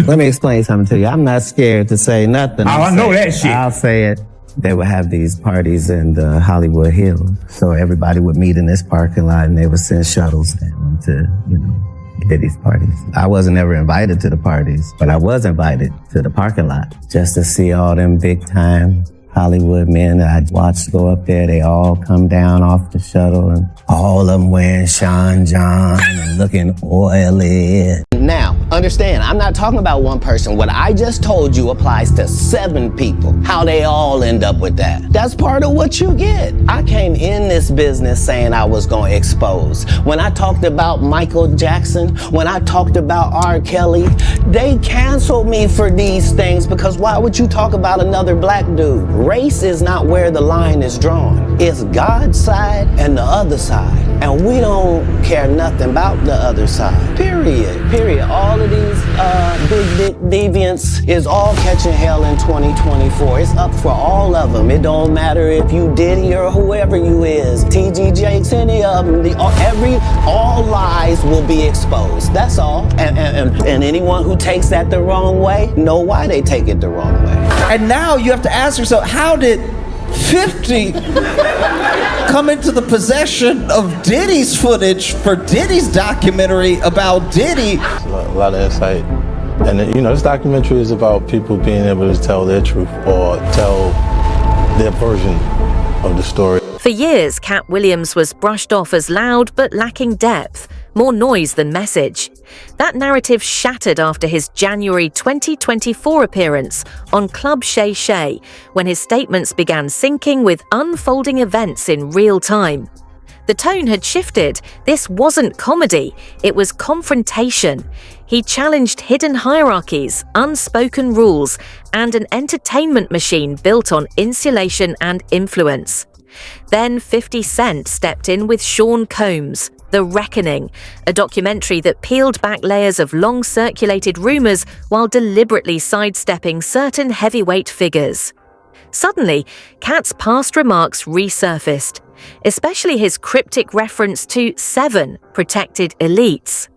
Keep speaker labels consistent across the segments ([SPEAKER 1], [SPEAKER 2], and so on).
[SPEAKER 1] Let me explain something to you. I'm not scared to say nothing.
[SPEAKER 2] I know that shit.
[SPEAKER 1] I'll say it. They would have these parties in the Hollywood Hills. So everybody would meet in this parking lot and they would send shuttles down to, Diddy's parties. I wasn't ever invited to the parties, but I was invited to the parking lot just to see all them big time Hollywood men that I watched go up there. They all come down off the shuttle and all of them wearing Sean John and looking oily.
[SPEAKER 3] Now, understand, I'm not talking about one person. What I just told you applies to 7 people. How they all end up with that. That's part of what you get. I came in this business saying I was going to expose. When I talked about Michael Jackson, when I talked about R. Kelly, they canceled me for these things because why would you talk about another black dude? Race is not where the line is drawn. It's God's side and the other side. And we don't care nothing about the other side. Period. All of these big deviants is all catching hell in 2024. It's up for all of them. It don't matter if you Diddy or whoever you is. TG Jakes, any of them. All lies will be exposed. That's all. And anyone who takes that the wrong way, know why they take it the wrong way.
[SPEAKER 4] And now you have to ask yourself, how did 50 come into the possession of Diddy's footage for Diddy's documentary about Diddy?
[SPEAKER 5] A lot of insight. And this documentary is about people being able to tell their truth or tell their version of the story.
[SPEAKER 6] For years, Katt Williams was brushed off as loud but lacking depth, more noise than message. That narrative shattered after his January 2024 appearance on Club Shay Shay, when his statements began syncing with unfolding events in real time. The tone had shifted. This wasn't comedy, it was confrontation. He challenged hidden hierarchies, unspoken rules, and an entertainment machine built on insulation and influence. Then 50 Cent stepped in with Sean Combs' The Reckoning, a documentary that peeled back layers of long-circulated rumors while deliberately sidestepping certain heavyweight figures. Suddenly, Katt's past remarks resurfaced, especially his cryptic reference to 7 protected elites.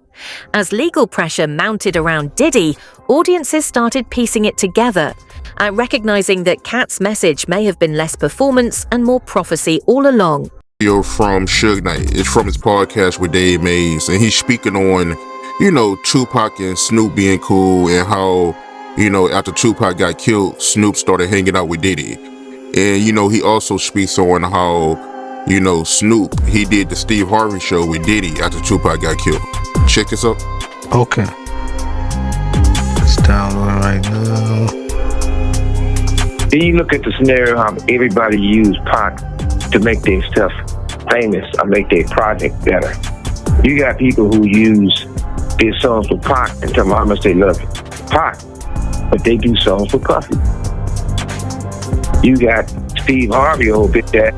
[SPEAKER 6] As legal pressure mounted around Diddy, audiences started piecing it together, recognizing that Katt's message may have been less performance and more prophecy all along.
[SPEAKER 7] Video from Suge Knight. It's from his podcast with Dave Mays, and he's speaking on, Tupac and Snoop being cool and how, after Tupac got killed, Snoop started hanging out with Diddy. And, he also speaks on how, Snoop, he did the Steve Harvey show with Diddy after Tupac got killed. Check this out.
[SPEAKER 8] Okay. It's downloading right now.
[SPEAKER 9] Then you look at the scenario how everybody used Pac to make their stuff famous or make their project better. You got people who use their songs for Pac and tell them how much they love Pac, but they do songs for Puffy. You got Steve Harvey, a whole bit that,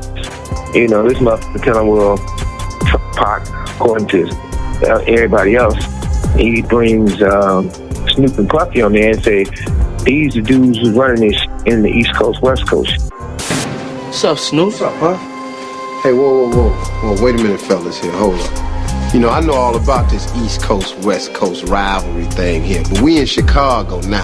[SPEAKER 9] this motherfucker telling, well, Pac, according to everybody else, he brings Snoop and Puffy on there and say, these are dudes who's running this in the East Coast, West Coast.
[SPEAKER 10] What's up, Snoop?
[SPEAKER 8] What's up, huh? Hey, whoa. Wait a minute, fellas here. Hold up. I know all about this East Coast, West Coast rivalry thing here, but we in Chicago now.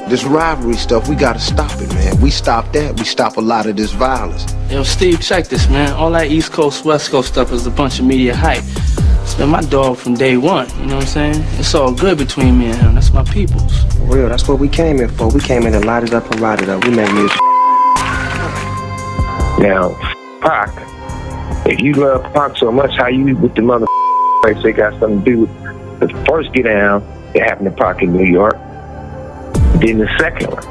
[SPEAKER 8] This rivalry stuff, we gotta stop it, man. We stop that, we stop a lot of this violence.
[SPEAKER 10] Yo, Steve, check this, man. All that East Coast, West Coast stuff is a bunch of media hype. It's been my dog from day one, you know what I'm saying? It's all good between me and him. That's my peoples.
[SPEAKER 11] For real, that's what we came here for. We came in to light it up and ride it up. We made music.
[SPEAKER 9] Now, Pac, if you love Pac so much, how you with the motherfuckers they got something to do with the first get down that happened to Pac in New York, then the second one.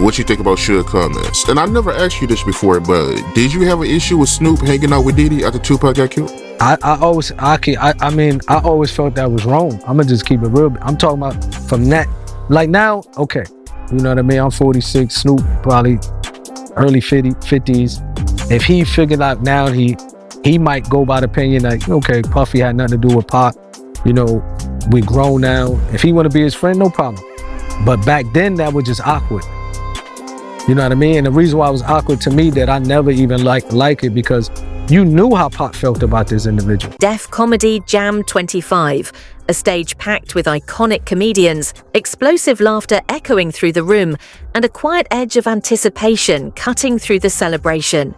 [SPEAKER 7] What you think about Suge comments? And I never asked you this before, but did you have an issue with Snoop hanging out with Diddy after Tupac got killed?
[SPEAKER 8] I always felt that was wrong. I'm gonna just keep it real. I'm talking about from that, like now, okay, you know what I mean? I'm 46, Snoop probably early 50s. If he figured out now, he might go by the opinion like, okay, Puffy had nothing to do with Pac. We grown now. If he want to be his friend, no problem. But back then, that was just awkward. You know what I mean? And the reason why it was awkward to me that I never even like it because You knew how Pac felt about this individual.
[SPEAKER 6] Def Comedy Jam 25, a stage packed with iconic comedians, explosive laughter echoing through the room, and a quiet edge of anticipation cutting through the celebration.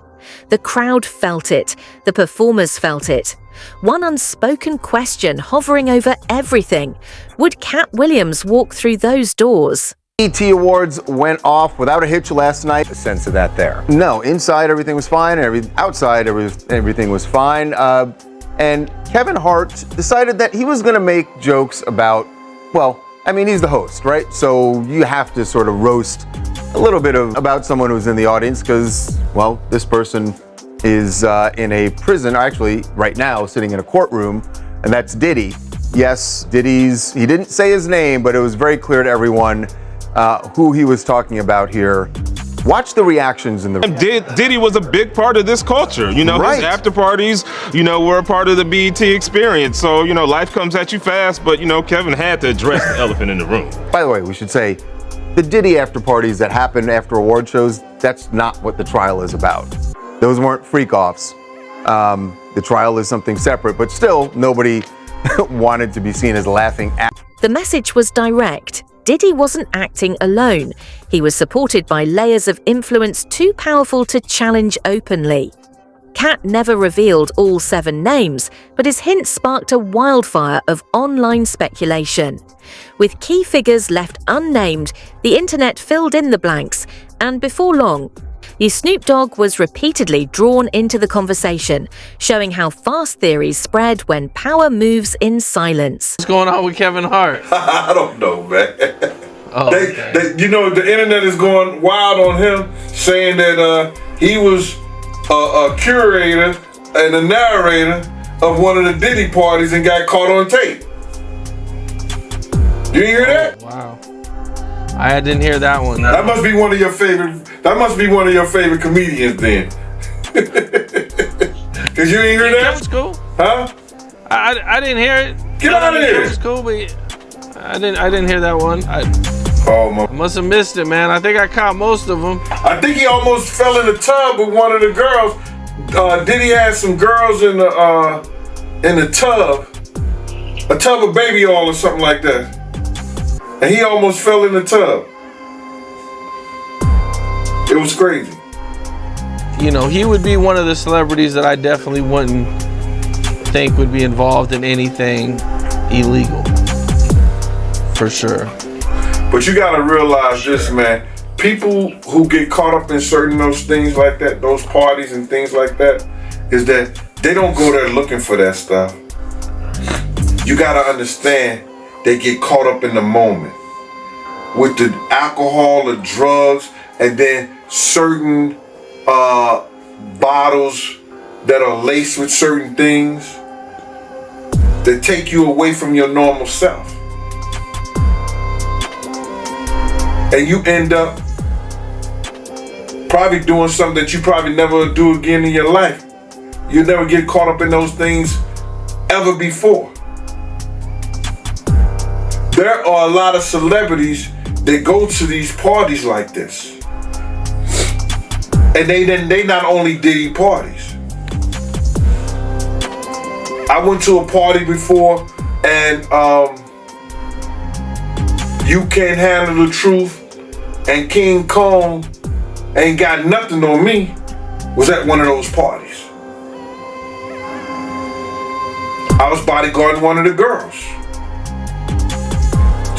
[SPEAKER 6] The crowd felt it, the performers felt it. One unspoken question hovering over everything. Would Katt Williams walk through those doors?
[SPEAKER 2] BET Awards went off without a hitch last night. A sense of that there. No, inside everything was fine, and outside everything was fine. And Kevin Hart decided that he was going to make jokes about, well, I mean, he's the host, right? So you have to sort of roast a little bit about someone who's in the audience because, well, this person is in a prison, actually right now sitting in a courtroom, and that's Diddy. Yes, he didn't say his name, but it was very clear to everyone who he was talking about here. Watch the reactions in the room.
[SPEAKER 12] Diddy was a big part of this culture. You know, right. His after parties, you know, were a part of the BET experience. So, you know, life comes at you fast, but, you know, Kevin had to address the elephant in the room.
[SPEAKER 2] By the way, we should say the Diddy after parties that happen after award shows, that's not what the trial is about. Those weren't freak-offs. The trial is something separate, but still, nobody wanted to be seen as laughing at.
[SPEAKER 6] The message was direct. Diddy wasn't acting alone. He was supported by layers of influence too powerful to challenge openly. Katt never revealed all 7 names, but his hints sparked a wildfire of online speculation. With key figures left unnamed, the internet filled in the blanks, and before long, the Snoop Dogg was repeatedly drawn into the conversation, showing how fast theories spread when power moves in silence.
[SPEAKER 10] What's going on with Kevin Hart?
[SPEAKER 13] I don't know, man.
[SPEAKER 10] Oh,
[SPEAKER 13] you know, the internet is going wild on him, saying that he was a curator and a narrator of one of the Diddy parties and got caught on tape. You hear that?
[SPEAKER 10] Wow. I didn't hear that one.
[SPEAKER 13] That must be one of your favorite. That must be one of your favorite comedians then. Cause you ain't hear that?
[SPEAKER 10] Kevin's cool.
[SPEAKER 13] Huh?
[SPEAKER 10] I didn't hear it.
[SPEAKER 13] Get out of here.
[SPEAKER 10] Kevin's cool, but I didn't hear that one. I must have missed it, man. I think I caught most of them.
[SPEAKER 13] I think he almost fell in the tub with one of the girls. Diddy had some girls in the tub, a tub of baby oil or something like that. And he almost fell in the tub. It was crazy.
[SPEAKER 10] You know, he would be one of the celebrities that I definitely wouldn't think would be involved in anything illegal. For sure.
[SPEAKER 13] But you gotta realize this, man. People who get caught up in certain those things like that, those parties and things like that, is that they don't go there looking for that stuff. You gotta understand, they get caught up in the moment with the alcohol, the drugs, and then certain bottles that are laced with certain things that take you away from your normal self. And you end up probably doing something that you probably never do again in your life. You'll never get caught up in those things ever before. There are a lot of celebrities that go to these parties like this. And they not only Diddy parties. I went to a party before and You Can't Handle the Truth and King Kong Ain't Got Nothing on Me was at one of those parties. I was bodyguarding one of the girls.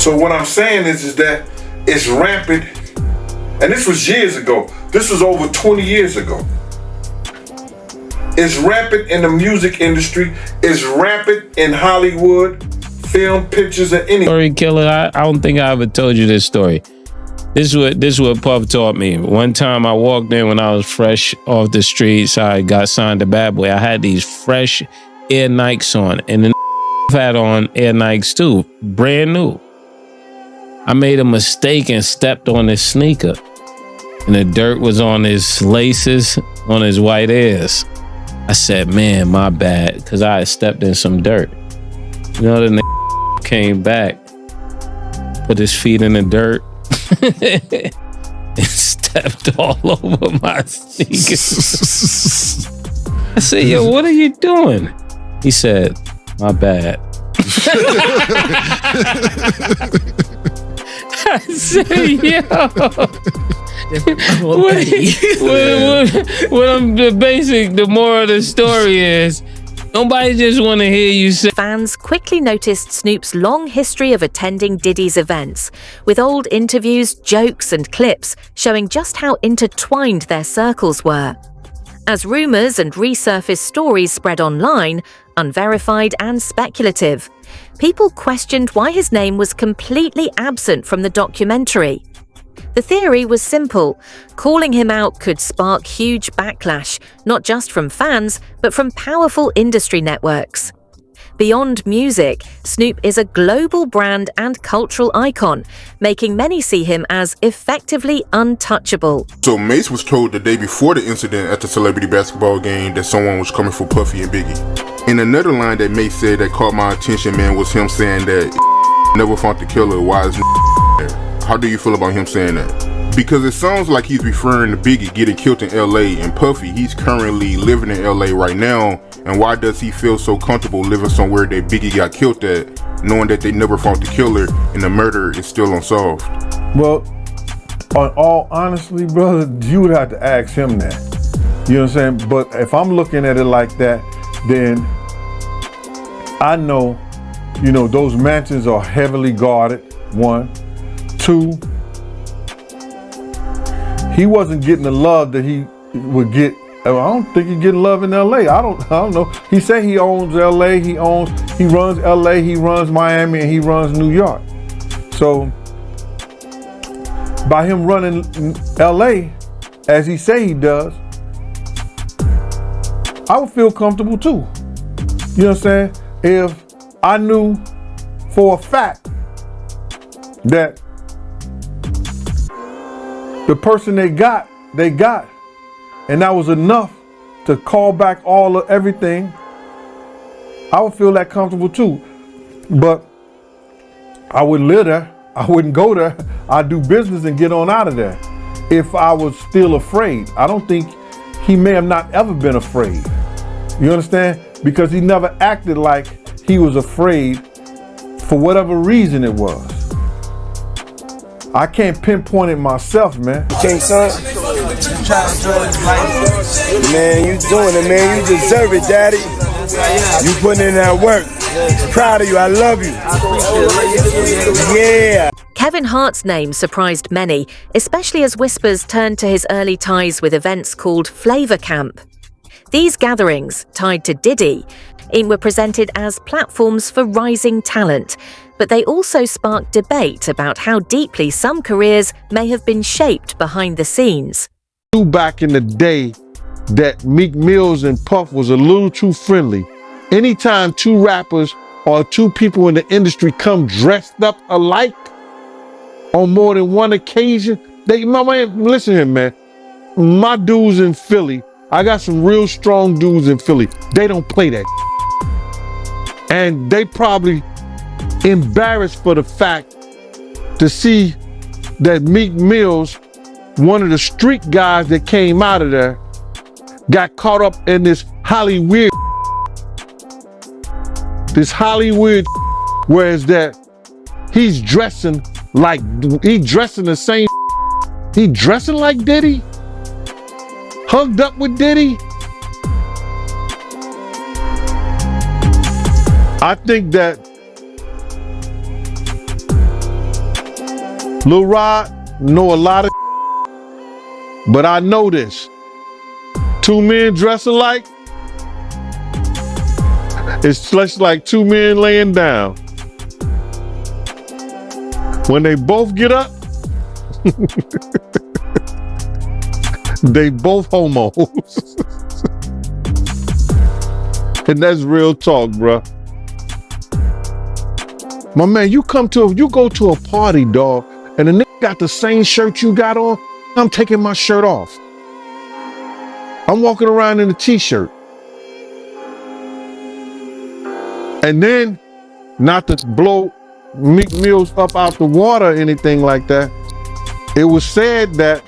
[SPEAKER 13] So what I'm saying is that it's rampant, and this was years ago. This was over 20 years ago. It's rampant in the music industry. It's rampant in Hollywood, film, pictures, and anything.
[SPEAKER 14] Story killer, I don't think I ever told you this story. This is what Puff taught me. One time I walked in when I was fresh off the streets. I got signed to Bad Boy. I had these fresh Air Nikes on, and the had on Air Nikes too, brand new. I made a mistake and stepped on his sneaker, and the dirt was on his laces, on his white Airs. I said, man, my bad, because I had stepped in some dirt. You know, the came back, put his feet in the dirt, and stepped all over my sneakers. I said, yo, what are you doing? He said, my bad. I said, yo. The moral of the story is, nobody just want to hear you say.
[SPEAKER 6] Fans quickly noticed Snoop's long history of attending Diddy's events, with old interviews, jokes, and clips showing just how intertwined their circles were. As rumors and resurfaced stories spread online, unverified and speculative, people questioned why his name was completely absent from the documentary. The theory was simple. Calling him out could spark huge backlash, not just from fans, but from powerful industry networks. Beyond music, Snoop is a global brand and cultural icon, making many see him as effectively untouchable.
[SPEAKER 7] So Mace was told the day before the incident at the celebrity basketball game that someone was coming for Puffy and Biggie. And another line that Mace said that caught my attention, man, was him saying that never found the killer. Why is there? How do you feel about him saying that? Because it sounds like he's referring to Biggie getting killed in LA, and Puffy, he's currently living in LA right now. And why does he feel so comfortable living somewhere that Biggie got killed at, knowing that they never found the killer and the murder is still unsolved?
[SPEAKER 13] Well, on all honesty, brother, you would have to ask him that. You know what I'm saying? But if I'm looking at it like that, then I know, you know, those mansions are heavily guarded, 1. 2, he wasn't getting the love that he would get. I don't think he's getting love in LA. I don't know. He said he owns LA, he runs LA, he runs Miami, and he runs New York. So by him running LA, as he say he does, I would feel comfortable too. You know what I'm saying? If I knew for a fact that the person they got, and that was enough to call back all of everything, I would feel that comfortable too. But I wouldn't live there. I wouldn't go there. I'd do business and get on out of there if I was still afraid. I don't think he may have not ever been afraid. You understand? Because he never acted like he was afraid for whatever reason it was. I can't pinpoint it myself, man.
[SPEAKER 11] King son, man, you doing it, man. You deserve it, daddy. You putting in that work. Proud of you. I love you. Yeah.
[SPEAKER 6] Kevin Hart's name surprised many, especially as whispers turned to his early ties with events called Flavor Camp. These gatherings, tied to Diddy, were presented as platforms for rising talent, but they also sparked debate about how deeply some careers may have been shaped behind the scenes.
[SPEAKER 13] Back in the day that Meek Mills and Puff was a little too friendly. Anytime two rappers or two people in the industry come dressed up alike on more than one occasion, listen here, man. My dudes in Philly, I got some real strong dudes in Philly. They don't play that. And they probably embarrassed for the fact to see that Meek Mills, one of the street guys that came out of there, got caught up in this Hollywood. Whereas that he's dressing the same. He dressing like Diddy, hugged up with Diddy. I think that Lil Rod know a lot of, but I know this. Two men dress alike, it's just like two men laying down. When they both get up, they both homos. And that's real talk, bruh. My man, you go to a party, dog, and the nigga got the same shirt you got on, I'm taking my shirt off. I'm walking around in a t-shirt. And then, not to blow Meek Mills up out the water or anything like that, it was said that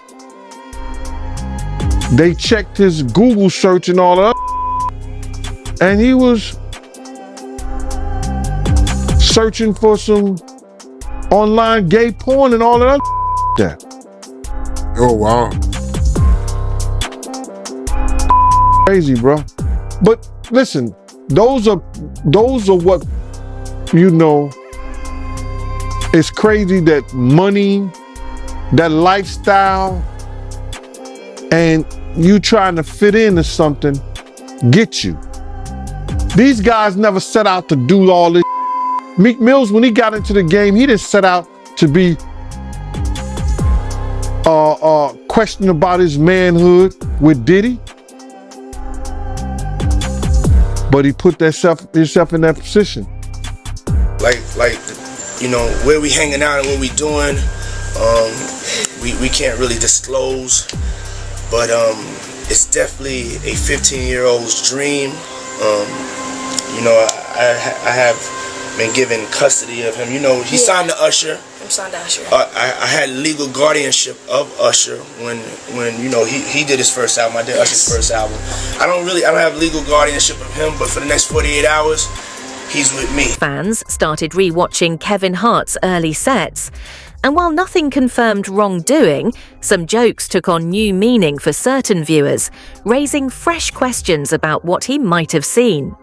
[SPEAKER 13] they checked his Google search and all that.
[SPEAKER 15] and he was searching for some online gay porn and all that other that.
[SPEAKER 7] Oh, wow.
[SPEAKER 15] Crazy, bro. But listen, those are what, you know, it's crazy that money, that lifestyle, and you trying to fit into something get you. These guys never set out to do all this. Meek Mills, when he got into the game, he didn't set out to be questioned about his manhood with Diddy. But he put himself in that position.
[SPEAKER 16] Like, you know, where we hanging out and what we doing, we can't really disclose, but it's definitely a 15-year-old's dream. You know, I have been given custody of him. You know, he signed to Usher.
[SPEAKER 17] I'm signed to Usher.
[SPEAKER 16] I had legal guardianship of Usher when you know he did his first album. I did Usher's first album. I don't have legal guardianship of him, but for the next 48 hours, he's with me.
[SPEAKER 6] Fans started re-watching Kevin Hart's early sets. And while nothing confirmed wrongdoing, some jokes took on new meaning for certain viewers, raising fresh questions about what he might have seen.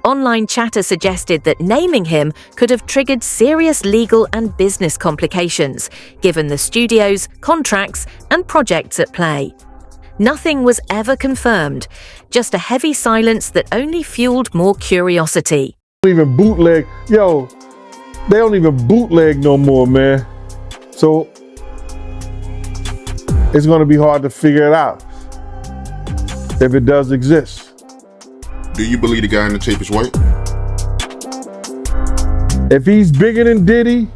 [SPEAKER 6] Online chatter suggested that naming him could have triggered serious legal and business complications, given the studios, contracts, and projects at play. Nothing was ever confirmed, just a heavy silence that only fueled more curiosity.
[SPEAKER 15] Even bootleg, yo, they don't even bootleg no more, man. So it's gonna be hard to figure it out if it does exist.
[SPEAKER 7] Do you believe the guy in the tape is white?
[SPEAKER 15] If he's bigger than Diddy,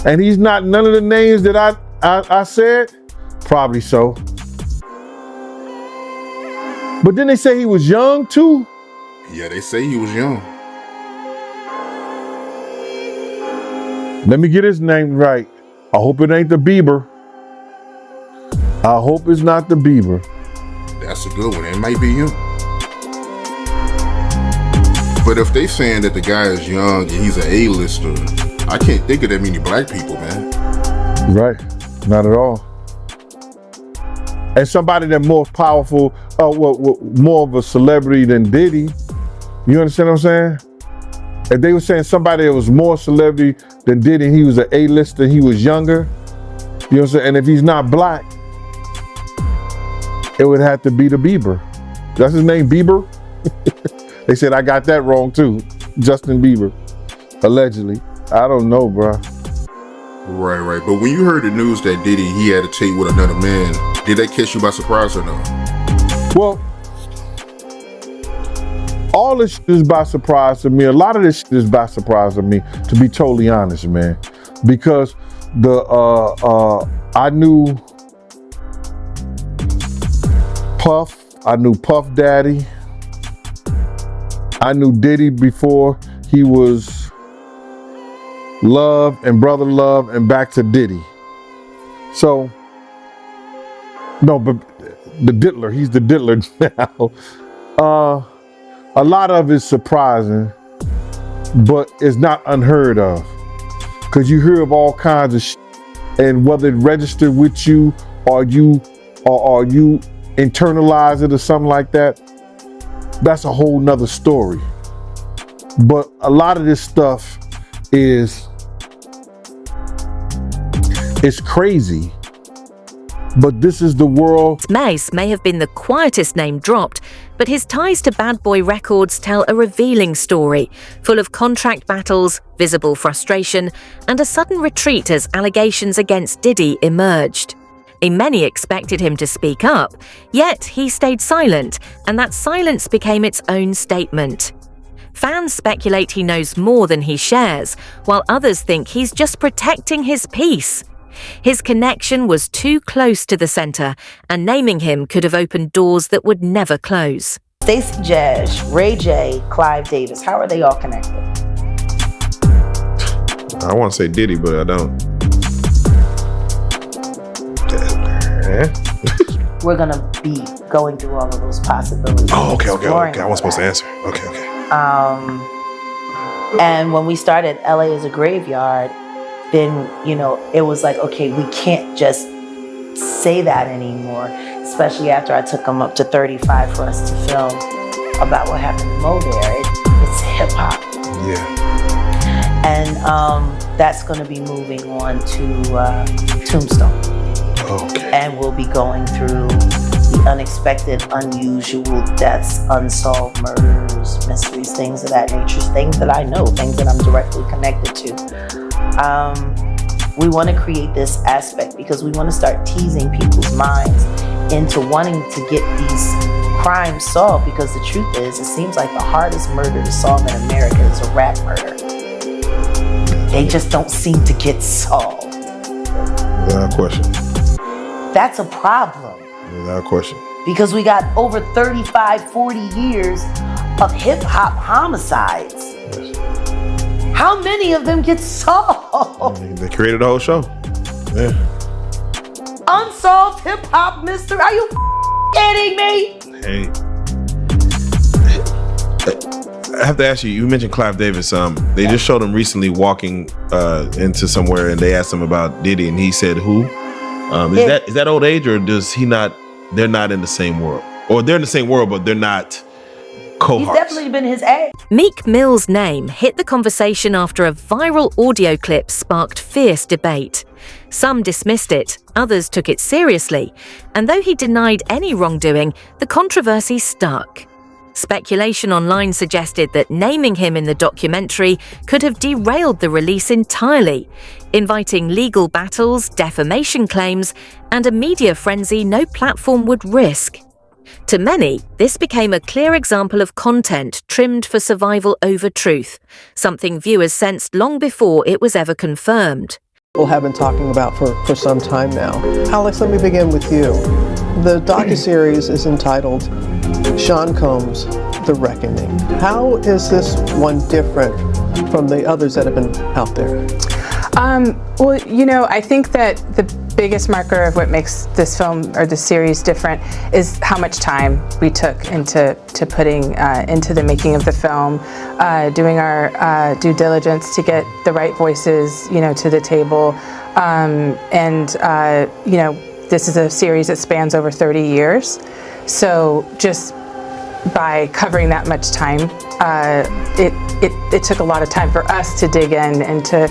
[SPEAKER 15] and he's not none of the names that I said, probably so. But then they say he was young too.
[SPEAKER 7] Yeah, they say he was young.
[SPEAKER 15] Let me get his name right. I hope it ain't the Bieber. I hope it's not the Bieber.
[SPEAKER 7] That's a good one. It might be him. But if they saying that the guy is young and he's an A-lister, I can't think of that many black people, man.
[SPEAKER 15] Right. Not at all. And somebody that's more powerful, more of a celebrity than Diddy. You understand what I'm saying? If they were saying somebody that was more celebrity than Diddy, he was an A-lister, he was younger, you know what I'm saying? And if he's not black, it would have to be the Bieber. That's his name, Bieber? They said I got that wrong too. Justin Bieber, allegedly. I don't know, bro.
[SPEAKER 7] Right. But when you heard the news that Diddy, he had a tape with another man, did that catch you by surprise or no?
[SPEAKER 15] Well, all this shit is by surprise to me. A lot of this shit is by surprise to me, to be totally honest, man. Because I knew Puff, I knew Puff Daddy, I knew Diddy before he was Love and Brother Love and back to Diddy. So, no, but the diddler, he's the diddler now. A lot of it's surprising, but it's not unheard of. Because you hear of all kinds of shit, and whether it registered with you or you internalize it or something like that, that's a whole nother story. But a lot of this stuff is crazy. But this is the world.
[SPEAKER 6] Mace may have been the quietest name dropped, but his ties to Bad Boy Records tell a revealing story, full of contract battles, visible frustration, and a sudden retreat as allegations against Diddy emerged. Many expected him to speak up, yet he stayed silent, and that silence became its own statement. Fans speculate he knows more than he shares, while others think he's just protecting his peace. His connection was too close to the center, and naming him could have opened doors that would never close.
[SPEAKER 17] Stacey Dash, Ray J, Clive Davis, how are they all connected?
[SPEAKER 12] I want to say Diddy, but I don't.
[SPEAKER 17] we're gonna be going through all of those possibilities.
[SPEAKER 18] Oh, okay.
[SPEAKER 17] exploring
[SPEAKER 18] I
[SPEAKER 17] all
[SPEAKER 18] wasn't supposed to
[SPEAKER 17] that.
[SPEAKER 18] answer. Okay.
[SPEAKER 17] And when we started LA as a Graveyard, then, it was like, okay, we can't just say that anymore, especially after I took them up to 35 for us to film about what happened to Mo there. It's hip hop.
[SPEAKER 18] Yeah.
[SPEAKER 17] And that's going to be moving on to Tombstone.
[SPEAKER 18] Okay.
[SPEAKER 17] And we'll be going through the unexpected, unusual deaths, unsolved murders, mysteries, things of that nature, things that I know, things that I'm directly connected to. We want to create this aspect because we want to start teasing people's minds into wanting to get these crimes solved, because the truth is, it seems like the hardest murder to solve in America is a rap murder. They just don't seem to get solved.
[SPEAKER 18] Without question.
[SPEAKER 17] That's a problem.
[SPEAKER 18] Without question.
[SPEAKER 17] Because we got over 35, 40 years of hip-hop homicides.
[SPEAKER 18] Yes.
[SPEAKER 17] How many of them get solved?
[SPEAKER 18] They created the whole show. Yeah.
[SPEAKER 17] Unsolved hip-hop mystery. Are you kidding me?
[SPEAKER 18] Hey. I have to ask you, you mentioned Clive Davis. They just showed him recently walking into somewhere, and they asked him about Diddy, and he said who? Is that old age, or does he not, they're not in the same world? Or they're in the same world, but they're not cohorts?
[SPEAKER 17] He's definitely been his age.
[SPEAKER 6] Meek Mill's name hit the conversation after a viral audio clip sparked fierce debate. Some dismissed it, others took it seriously, and though he denied any wrongdoing, the controversy stuck. Speculation online suggested that naming him in the documentary could have derailed the release entirely, inviting legal battles, defamation claims, and a media frenzy no platform would risk. To many, this became a clear example of content trimmed for survival over truth, something viewers sensed long before it was ever confirmed.
[SPEAKER 19] People have been talking about for some time now. Alex, let me begin with you. The docuseries is entitled Sean Combs, The Reckoning. How is this one different from the others that have been out there?
[SPEAKER 20] Well, I think that the biggest marker of what makes this film or the series different is how much time we took into putting into the making of the film, doing our due diligence to get the right voices, to the table, this is a series that spans over 30 years. So just by covering that much time, it took a lot of time for us to dig in and to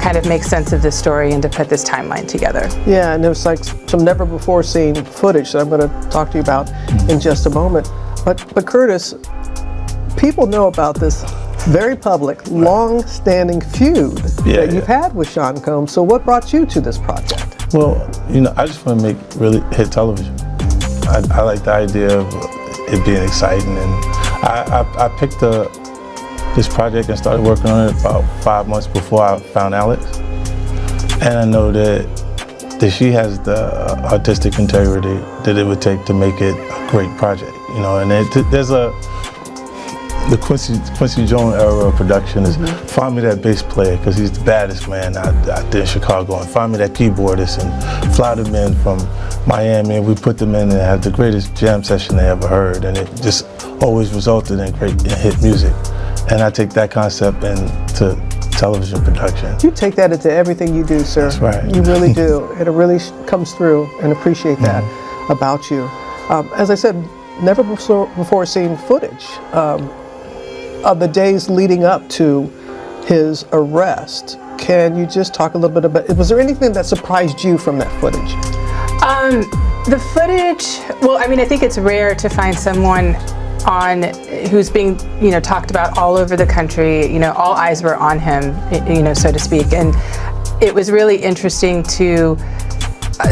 [SPEAKER 20] kind of make sense of this story and to put this timeline together.
[SPEAKER 19] Yeah, and there's like some never before seen footage that I'm going to talk to you about in just a moment. But Curtis, people know about this very public, long-standing feud that you've had with Sean Combs. So what brought you to this project?
[SPEAKER 5] Well, I just want to make really hit television. I like the idea of it being exciting, and I picked this project and started working on it about 5 months before I found Alex. And I know that she has the artistic integrity that it would take to make it a great project, and there's the Quincy Jones era of production is find me that bass player because he's the baddest man out there in Chicago, and find me that keyboardist and fly them in from Miami, and we put them in and have the greatest jam session they ever heard, and it just always resulted in great hit music. And I take that concept into television production.
[SPEAKER 19] You take that into everything you do, sir.
[SPEAKER 5] That's right.
[SPEAKER 19] You really do. It really comes through, and appreciate that about you. As I said, never before seen footage of the days leading up to his arrest. Can you just talk a little bit about, was there anything that surprised you from that footage?
[SPEAKER 20] The footage, well, I think it's rare to find someone who's being, talked about all over the country. All eyes were on him, so to speak. And it was really interesting to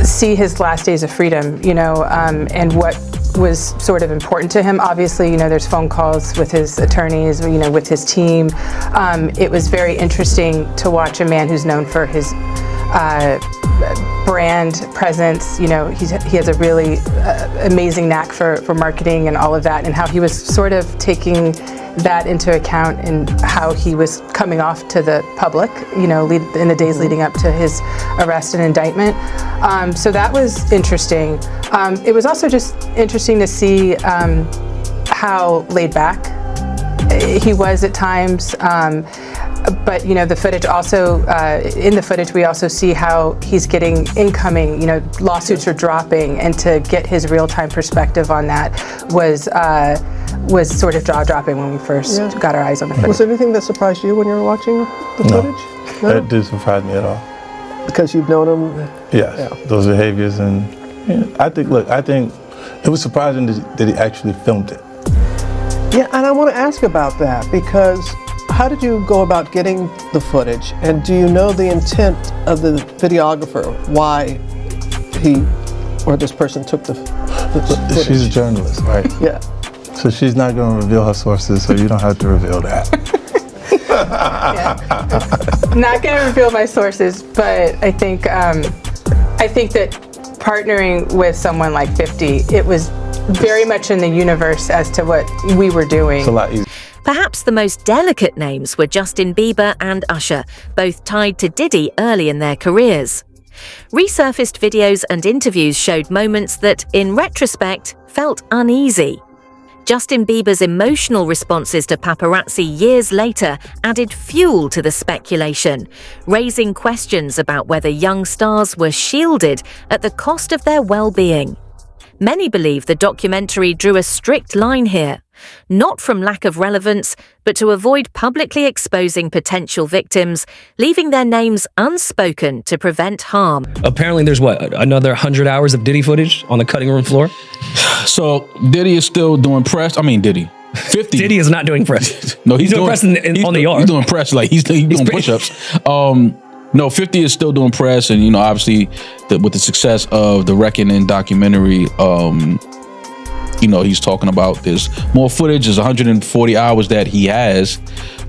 [SPEAKER 20] see his last days of freedom, and what was sort of important to him. Obviously, there's phone calls with his attorneys, with his team. It was very interesting to watch a man who's known for his brand presence. He has a really amazing knack for marketing and all of that, and how he was sort of taking that into account in how he was coming off to the public, in the days leading up to his arrest and indictment. So that was interesting. It was also just interesting to see how laid back he was at times. But the footage also, in the footage, we also see how he's getting incoming, lawsuits are dropping, and to get his real-time perspective on that was sort of jaw-dropping when we first got our eyes on the footage.
[SPEAKER 19] Was there anything that surprised you when you were watching the footage?
[SPEAKER 5] No, that didn't surprise me at all.
[SPEAKER 19] Because you've known him?
[SPEAKER 5] Yes, those behaviors, and I think it was surprising that he actually filmed it.
[SPEAKER 19] Yeah, and I want to ask about that, because how did you go about getting the footage? And do you know the intent of the videographer, why he or this person took the footage?
[SPEAKER 5] She's a journalist, right?
[SPEAKER 19] Yeah.
[SPEAKER 5] So she's not going to reveal her sources, so you don't have to reveal that.
[SPEAKER 20] Not going to reveal my sources, but I think that partnering with someone like 50, it was very much in the universe as to what we were doing.
[SPEAKER 5] It's a lot easier.
[SPEAKER 6] Perhaps the most delicate names were Justin Bieber and Usher, both tied to Diddy early in their careers. Resurfaced videos and interviews showed moments that, in retrospect, felt uneasy. Justin Bieber's emotional responses to paparazzi years later added fuel to the speculation, raising questions about whether young stars were shielded at the cost of their well-being. Many believe the documentary drew a strict line here, not from lack of relevance, but to avoid publicly exposing potential victims, leaving their names unspoken to prevent harm.
[SPEAKER 21] Apparently there's another 100 hours of Diddy footage on the cutting room floor?
[SPEAKER 22] So Diddy is still doing press. Diddy. 50.
[SPEAKER 21] Diddy is not doing press.
[SPEAKER 22] No, he's
[SPEAKER 21] doing press on the yard.
[SPEAKER 22] He's doing press, like he's doing push-ups. No, 50 is still doing press, and obviously with the success of the Reckoning documentary, he's talking about there's more footage. There's 140 hours that he has,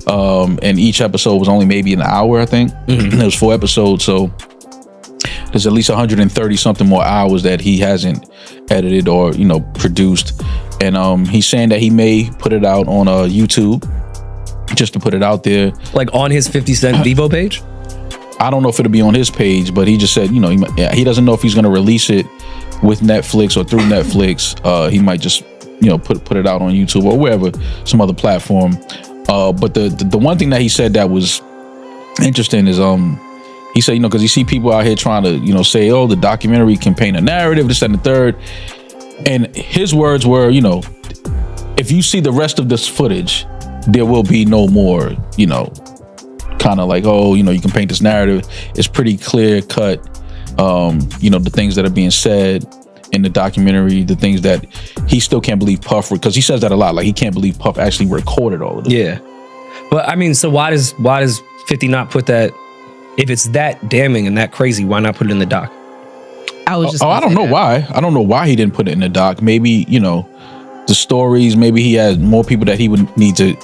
[SPEAKER 22] and each episode was only maybe an hour, I think. There was 4 episodes, so there's at least 130 something more hours that he hasn't edited or produced, and he's saying that he may put it out on YouTube, just to put it out there,
[SPEAKER 21] like on his 50 Cent Devo page.
[SPEAKER 22] I don't know if it'll be on his page, but he just said, he doesn't know if he's going to release it with Netflix or through Netflix. He might just, put it out on YouTube or wherever, some other platform. But the one thing that he said that was interesting is, he said, because you see people out here trying to, say, oh, the documentary can paint a narrative, this, that, and the third. And his words were, if you see the rest of this footage, there will be no more, kind of like, oh, you can paint this narrative. It's pretty clear cut, the things that are being said in the documentary, the things that he still can't believe Puff, because he says that a lot, like he can't believe Puff actually recorded all of it.
[SPEAKER 21] Yeah. But so why does 50 not put that, if it's that damning and that crazy, why not put it in the doc?
[SPEAKER 22] I don't know why. I don't know why he didn't put it in the doc. Maybe, the stories, maybe he had more people that he would need to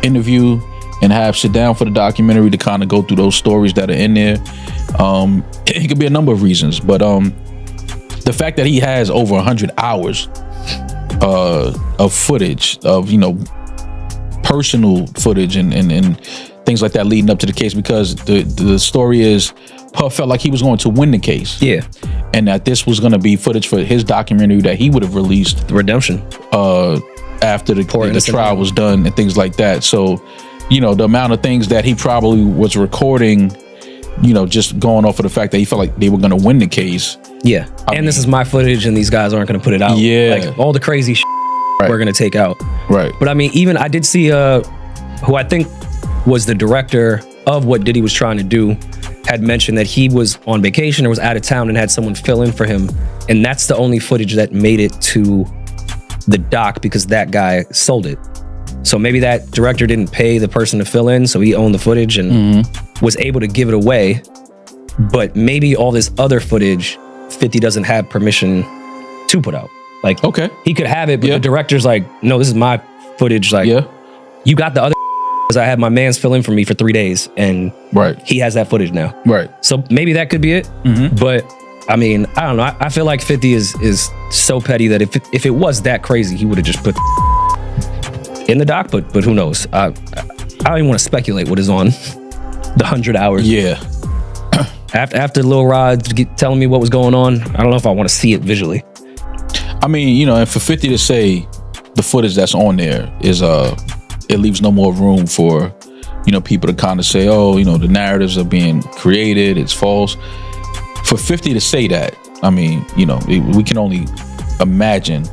[SPEAKER 22] interview and have sit down for the documentary to kind of go through those stories that are in there. It could be a number of reasons, but the fact that he has over 100 hours of footage of personal footage and things like that leading up to the case, because the story is Puff felt like he was going to win the case.
[SPEAKER 21] Yeah.
[SPEAKER 22] And that this was going to be footage for his documentary that he would have released.
[SPEAKER 21] The Redemption.
[SPEAKER 22] After the trial was done and things like that. So, the amount of things that he probably was recording, just going off of the fact that he felt like they were going to win the case.
[SPEAKER 21] Yeah. This is my footage and these guys aren't going to put it out.
[SPEAKER 22] Yeah.
[SPEAKER 21] Like all the crazy shit we're going to take out.
[SPEAKER 22] Right.
[SPEAKER 21] But even I did see who I think was the director of what Diddy was trying to do, had mentioned that he was on vacation or was out of town and had someone fill in for him. And that's the only footage that made it to the doc because that guy sold it. So maybe that director didn't pay the person to fill in, so he owned the footage and was able to give it away. But maybe all this other footage, 50 doesn't have permission to put out. Like,
[SPEAKER 22] okay,
[SPEAKER 21] he could have it, but the director's like, no, this is my footage. Like, you got the other because I had my mans fill in for me for 3 days, and he has that footage now.
[SPEAKER 22] Right.
[SPEAKER 21] So maybe that could be it. But I mean, I don't know. I feel like 50 is so petty that if it was that crazy, he would have just put. in the doc, but who knows? I don't even want to speculate what is on the 100 hours.
[SPEAKER 22] Yeah.
[SPEAKER 21] After Lil Rod telling me what was going on, I don't know if I want to see it visually.
[SPEAKER 22] I mean, you know, and for 50 to say the footage that's on there is it leaves no more room for, you know, people to kind of say, oh, you know, the narratives are being created, it's false. For 50 to say that, I mean, you know, we can only imagine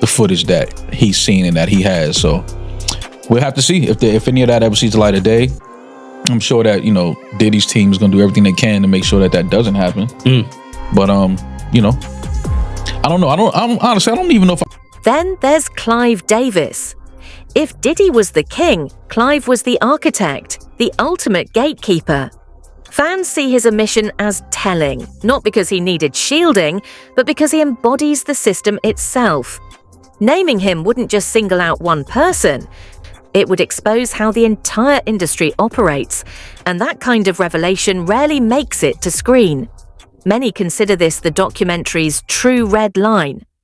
[SPEAKER 22] the footage that he's seen and that he has. So we'll have to see if any of that ever sees the light of day. I'm sure that, you know, Diddy's team is going to do everything they can to make sure that that doesn't happen. But, you know, I don't know. Honestly, I don't even know if
[SPEAKER 6] Then there's Clive Davis. If Diddy was the king, Clive was the architect, the ultimate gatekeeper. Fans see his omission as telling, not because he needed shielding, but because he embodies the system itself. Naming him wouldn't just single out one person. It would expose how the entire industry operates, and that kind of revelation rarely makes it to screen. Many consider this the documentary's true red line.